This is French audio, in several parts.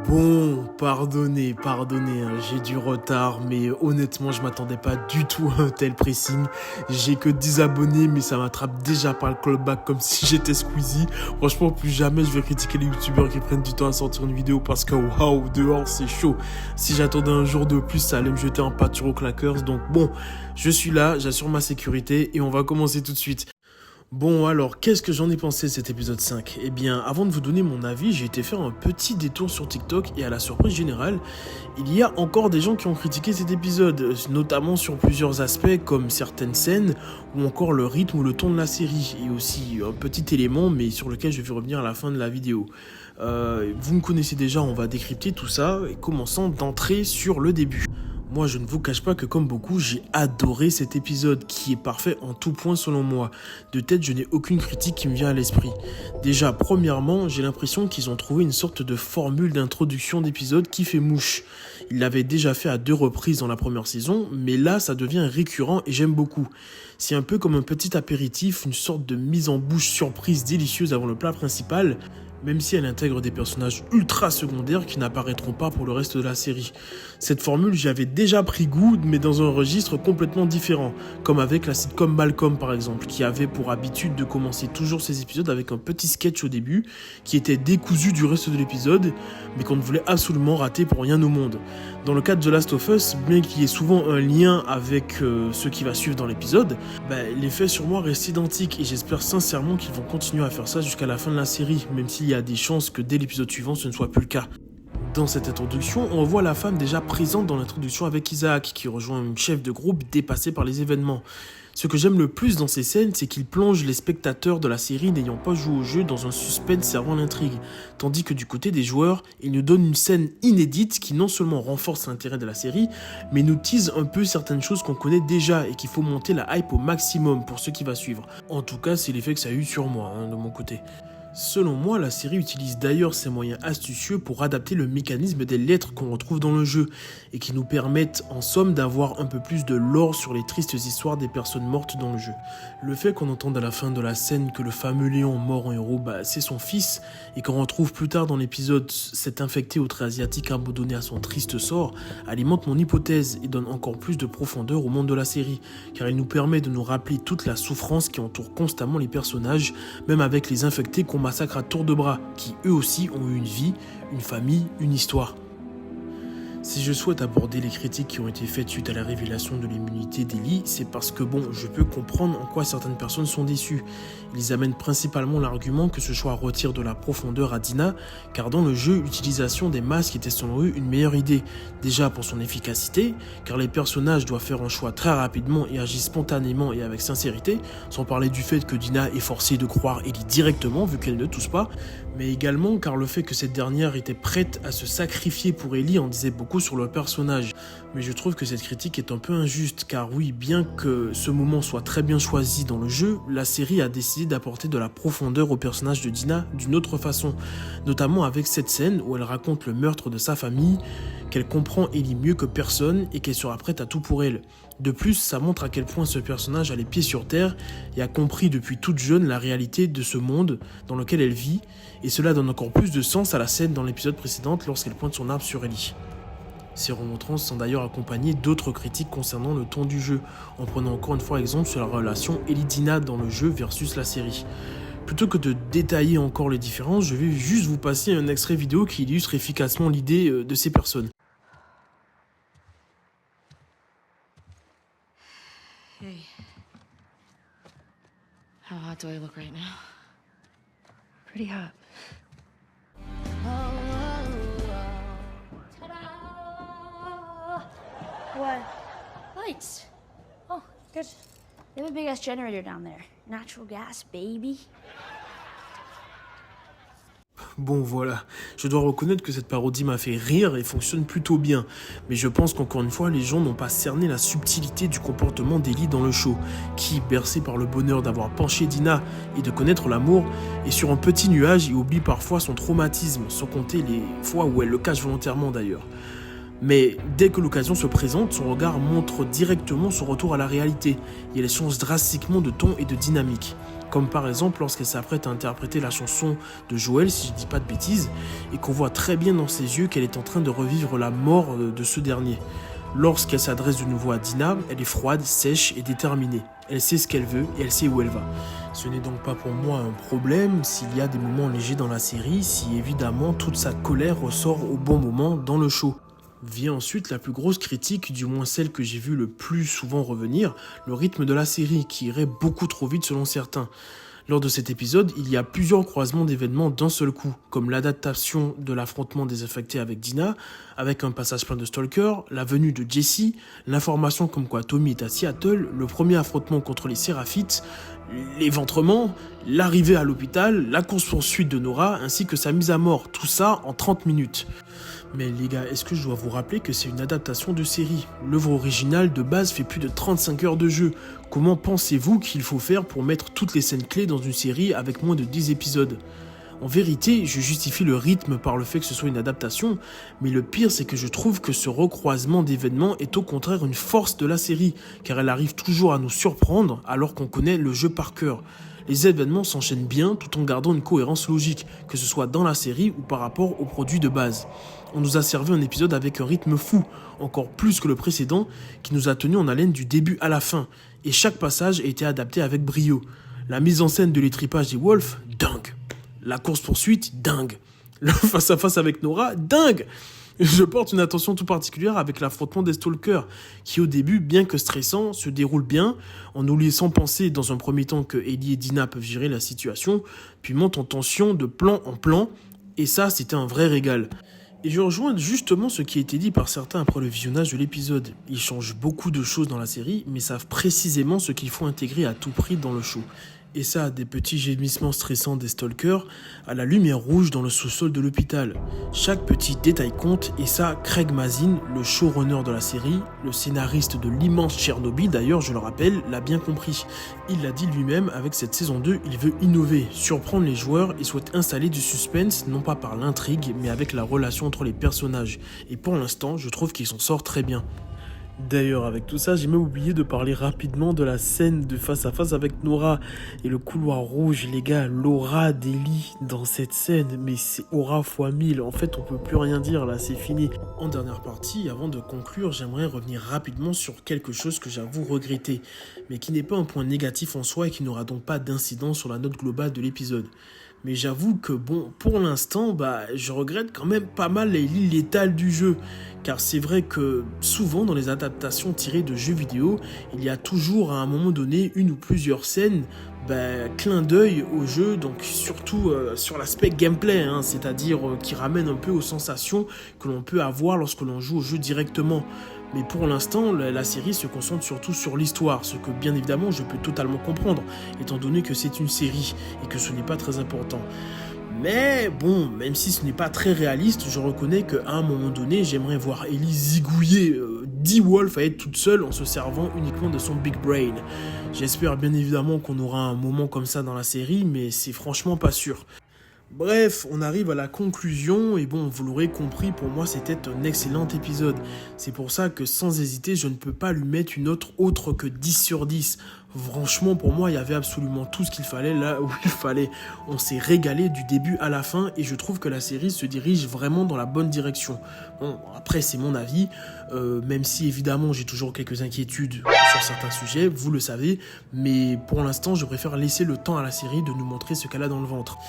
Bon, pardonnez, j'ai du retard, mais honnêtement, je m'attendais pas du tout à un tel pressing. J'ai que 10 abonnés, mais ça m'attrape déjà par le callback comme si j'étais Squeezie. Franchement, plus jamais je vais critiquer les youtubeurs qui prennent du temps à sortir une vidéo parce que waouh, dehors c'est chaud. Si j'attendais un jour de plus, ça allait me jeter en pâture aux claqueurs. Donc bon, je suis là, j'assure ma sécurité et on va commencer tout de suite. Bon alors, qu'est-ce que j'en ai pensé de cet épisode 5 ? Eh bien, avant de vous donner mon avis, j'ai été faire un petit détour sur TikTok et à la surprise générale, il y a encore des gens qui ont critiqué cet épisode, notamment sur plusieurs aspects comme certaines scènes ou encore le rythme ou le ton de la série, et aussi un petit élément mais sur lequel je vais revenir à la fin de la vidéo. Vous me connaissez déjà, on va décrypter tout ça, et commençons d'entrer sur le début. Moi, je ne vous cache pas que comme beaucoup, j'ai adoré cet épisode qui est parfait en tout point selon moi. De tête, je n'ai aucune critique qui me vient à l'esprit. Déjà, premièrement, j'ai l'impression qu'ils ont trouvé une sorte de formule d'introduction d'épisode qui fait mouche. Ils l'avaient déjà fait à 2 reprises dans la première saison, mais là, ça devient récurrent et j'aime beaucoup. C'est un peu comme un petit apéritif, une sorte de mise en bouche surprise délicieuse avant le plat principal, même si elle intègre des personnages ultra secondaires qui n'apparaîtront pas pour le reste de la série. Cette formule, j'y avais déjà pris goût, mais dans un registre complètement différent, comme avec la sitcom Malcolm par exemple, qui avait pour habitude de commencer toujours ses épisodes avec un petit sketch au début, qui était décousu du reste de l'épisode, mais qu'on ne voulait absolument rater pour rien au monde. Dans le cas de The Last of Us, bien qu'il y ait souvent un lien avec ce qui va suivre dans l'épisode, l'effet sur moi reste identique et j'espère sincèrement qu'ils vont continuer à faire ça jusqu'à la fin de la série, même s'il y a des chances que dès l'épisode suivant ce ne soit plus le cas. Dans cette introduction, on voit la femme déjà présente dans l'introduction avec Isaac, qui rejoint une chef de groupe dépassée par les événements. Ce que j'aime le plus dans ces scènes, c'est qu'il plonge les spectateurs de la série n'ayant pas joué au jeu dans un suspense servant l'intrigue, tandis que du côté des joueurs, il nous donne une scène inédite qui non seulement renforce l'intérêt de la série, mais nous tease un peu certaines choses qu'on connaît déjà et qu'il faut monter la hype au maximum pour ce qui va suivre. En tout cas, c'est l'effet que ça a eu sur moi, de mon côté. Selon moi, la série utilise d'ailleurs ses moyens astucieux pour adapter le mécanisme des lettres qu'on retrouve dans le jeu et qui nous permettent en somme d'avoir un peu plus de lore sur les tristes histoires des personnes mortes dans le jeu. Le fait qu'on entende à la fin de la scène que le fameux Léon mort en héros, c'est son fils et qu'on retrouve plus tard dans l'épisode cet infecté au trait asiatique abandonné à son triste sort alimente mon hypothèse et donne encore plus de profondeur au monde de la série car il nous permet de nous rappeler toute la souffrance qui entoure constamment les personnages, même avec les infectés qu'on massacre à tour de bras, qui eux aussi ont eu une vie, une famille, une histoire. Si je souhaite aborder les critiques qui ont été faites suite à la révélation de l'immunité d'Ellie, c'est parce que je peux comprendre en quoi certaines personnes sont déçues. Ils amènent principalement l'argument que ce choix retire de la profondeur à Dina, car dans le jeu, l'utilisation des masques était selon eux une meilleure idée. Déjà pour son efficacité, car les personnages doivent faire un choix très rapidement et agissent spontanément et avec sincérité, sans parler du fait que Dina est forcée de croire Ellie directement vu qu'elle ne tousse pas, mais également car le fait que cette dernière était prête à se sacrifier pour Ellie en disait beaucoup sur le personnage. Mais je trouve que cette critique est un peu injuste car oui, bien que ce moment soit très bien choisi dans le jeu, la série a décidé d'apporter de la profondeur au personnage de Dina d'une autre façon, notamment avec cette scène où elle raconte le meurtre de sa famille, qu'elle comprend Ellie mieux que personne et qu'elle sera prête à tout pour elle. De plus, ça montre à quel point ce personnage a les pieds sur terre et a compris depuis toute jeune la réalité de ce monde dans lequel elle vit, et cela donne encore plus de sens à la scène dans l'épisode précédent lorsqu'elle pointe son arme sur Ellie. Ces remontrances sont d'ailleurs accompagnées d'autres critiques concernant le ton du jeu, en prenant encore une fois exemple sur la relation Ellie-Dina dans le jeu versus la série. Plutôt que de détailler encore les différences, je vais juste vous passer un extrait vidéo qui illustre efficacement l'idée de ces personnes. Hey. How hot do I look right now? Pretty hot. Ta-da! What? Lights. Oh, good. They have a big ass generator down there. Natural gas, baby. Bon voilà, je dois reconnaître que cette parodie m'a fait rire et fonctionne plutôt bien, mais je pense qu'encore une fois les gens n'ont pas cerné la subtilité du comportement d'Ellie dans le show, qui, bercée par le bonheur d'avoir penché Dina et de connaître l'amour, est sur un petit nuage et oublie parfois son traumatisme, sans compter les fois où elle le cache volontairement d'ailleurs. Mais dès que l'occasion se présente, son regard montre directement son retour à la réalité et elle change drastiquement de ton et de dynamique. comme par exemple lorsqu'elle s'apprête à interpréter la chanson de Joel, si je dis pas de bêtises, et qu'on voit très bien dans ses yeux qu'elle est en train de revivre la mort de ce dernier. Lorsqu'elle s'adresse de nouveau à Dina, elle est froide, sèche et déterminée. Elle sait ce qu'elle veut et elle sait où elle va. Ce n'est donc pas pour moi un problème s'il y a des moments légers dans la série, si évidemment toute sa colère ressort au bon moment dans le show. Vient ensuite la plus grosse critique, du moins celle que j'ai vue le plus souvent revenir, le rythme de la série qui irait beaucoup trop vite selon certains. Lors de cet épisode, il y a plusieurs croisements d'événements d'un seul coup, comme l'adaptation de l'affrontement des infectés avec Dina, avec un passage plein de stalkers, la venue de Jesse, l'information comme quoi Tommy est à Seattle, le premier affrontement contre les Séraphites, l'éventrement, l'arrivée à l'hôpital, la course-poursuite de Nora, ainsi que sa mise à mort, tout ça en 30 minutes. Mais les gars, est-ce que je dois vous rappeler que c'est une adaptation de série? L'œuvre originale de base fait plus de 35 heures de jeu. Comment pensez-vous qu'il faut faire pour mettre toutes les scènes clés dans une série avec moins de 10 épisodes? En vérité, je justifie le rythme par le fait que ce soit une adaptation, mais le pire c'est que je trouve que ce recroisement d'événements est au contraire une force de la série, car elle arrive toujours à nous surprendre alors qu'on connaît le jeu par cœur. Les événements s'enchaînent bien tout en gardant une cohérence logique, que ce soit dans la série ou par rapport au produit de base. On nous a servi un épisode avec un rythme fou, encore plus que le précédent, qui nous a tenu en haleine du début à la fin, et chaque passage a été adapté avec brio. La mise en scène de l'étripage des Wolves, dingue. La course-poursuite, dingue. Le face-à-face avec Nora, dingue. Je porte une attention tout particulière avec l'affrontement des stalkers, qui au début, bien que stressant, se déroule bien, en nous laissant penser dans un premier temps que Ellie et Dina peuvent gérer la situation, puis monte en tension de plan en plan, et ça c'était un vrai régal. Et je rejoins justement ce qui a été dit par certains après le visionnage de l'épisode. Ils changent beaucoup de choses dans la série, mais savent précisément ce qu'il faut intégrer à tout prix dans le show. Et ça, des petits gémissements stressants des stalkers à la lumière rouge dans le sous-sol de l'hôpital. Chaque petit détail compte, et ça, Craig Mazin, le showrunner de la série, le scénariste de l'immense Tchernobyl d'ailleurs, je le rappelle, l'a bien compris. Il l'a dit lui-même, avec cette saison 2, il veut innover, surprendre les joueurs et souhaite installer du suspense, non pas par l'intrigue, mais avec la relation entre les personnages. Et pour l'instant, je trouve qu'il s'en sort très bien. D'ailleurs, avec tout ça, j'ai même oublié de parler rapidement de la scène de face à face avec Nora et le couloir rouge, les gars, l'aura d'Ellie dans cette scène, mais c'est aura fois 1000, en fait on peut plus rien dire là, c'est fini. En dernière partie, avant de conclure, j'aimerais revenir rapidement sur quelque chose que j'avoue regretter, mais qui n'est pas un point négatif en soi et qui n'aura donc pas d'incidence sur la note globale de l'épisode. Mais j'avoue que bon, pour l'instant, je regrette quand même pas mal Ellie létale du jeu. Car c'est vrai que souvent dans les adaptations tirées de jeux vidéo, il y a toujours à un moment donné une ou plusieurs scènes, clin d'œil au jeu, donc surtout sur l'aspect gameplay, c'est-à-dire qui ramène un peu aux sensations que l'on peut avoir lorsque l'on joue au jeu directement. Mais pour l'instant, la série se concentre surtout sur l'histoire, ce que bien évidemment je peux totalement comprendre, étant donné que c'est une série et que ce n'est pas très important. Mais bon, même si ce n'est pas très réaliste, je reconnais qu'à un moment donné, j'aimerais voir Ellie zigouiller 10 Wolves à être toute seule en se servant uniquement de son big brain. J'espère bien évidemment qu'on aura un moment comme ça dans la série, mais c'est franchement pas sûr. Bref, on arrive à la conclusion et bon, vous l'aurez compris, pour moi c'était un excellent épisode. C'est pour ça que sans hésiter, je ne peux pas lui mettre une note autre que 10 sur 10. Franchement, pour moi, il y avait absolument tout ce qu'il fallait là où il fallait. On s'est régalé du début à la fin et je trouve que la série se dirige vraiment dans la bonne direction. Bon, après, c'est mon avis, même si évidemment j'ai toujours quelques inquiétudes sur certains sujets, vous le savez, mais pour l'instant, je préfère laisser le temps à la série de nous montrer ce qu'elle a dans le ventre.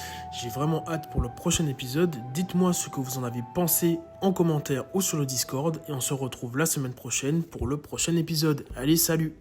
J'ai vraiment hâte pour le prochain épisode. Dites-moi ce que vous en avez pensé en commentaire ou sur le Discord et on se retrouve la semaine prochaine pour le prochain épisode. Allez, salut!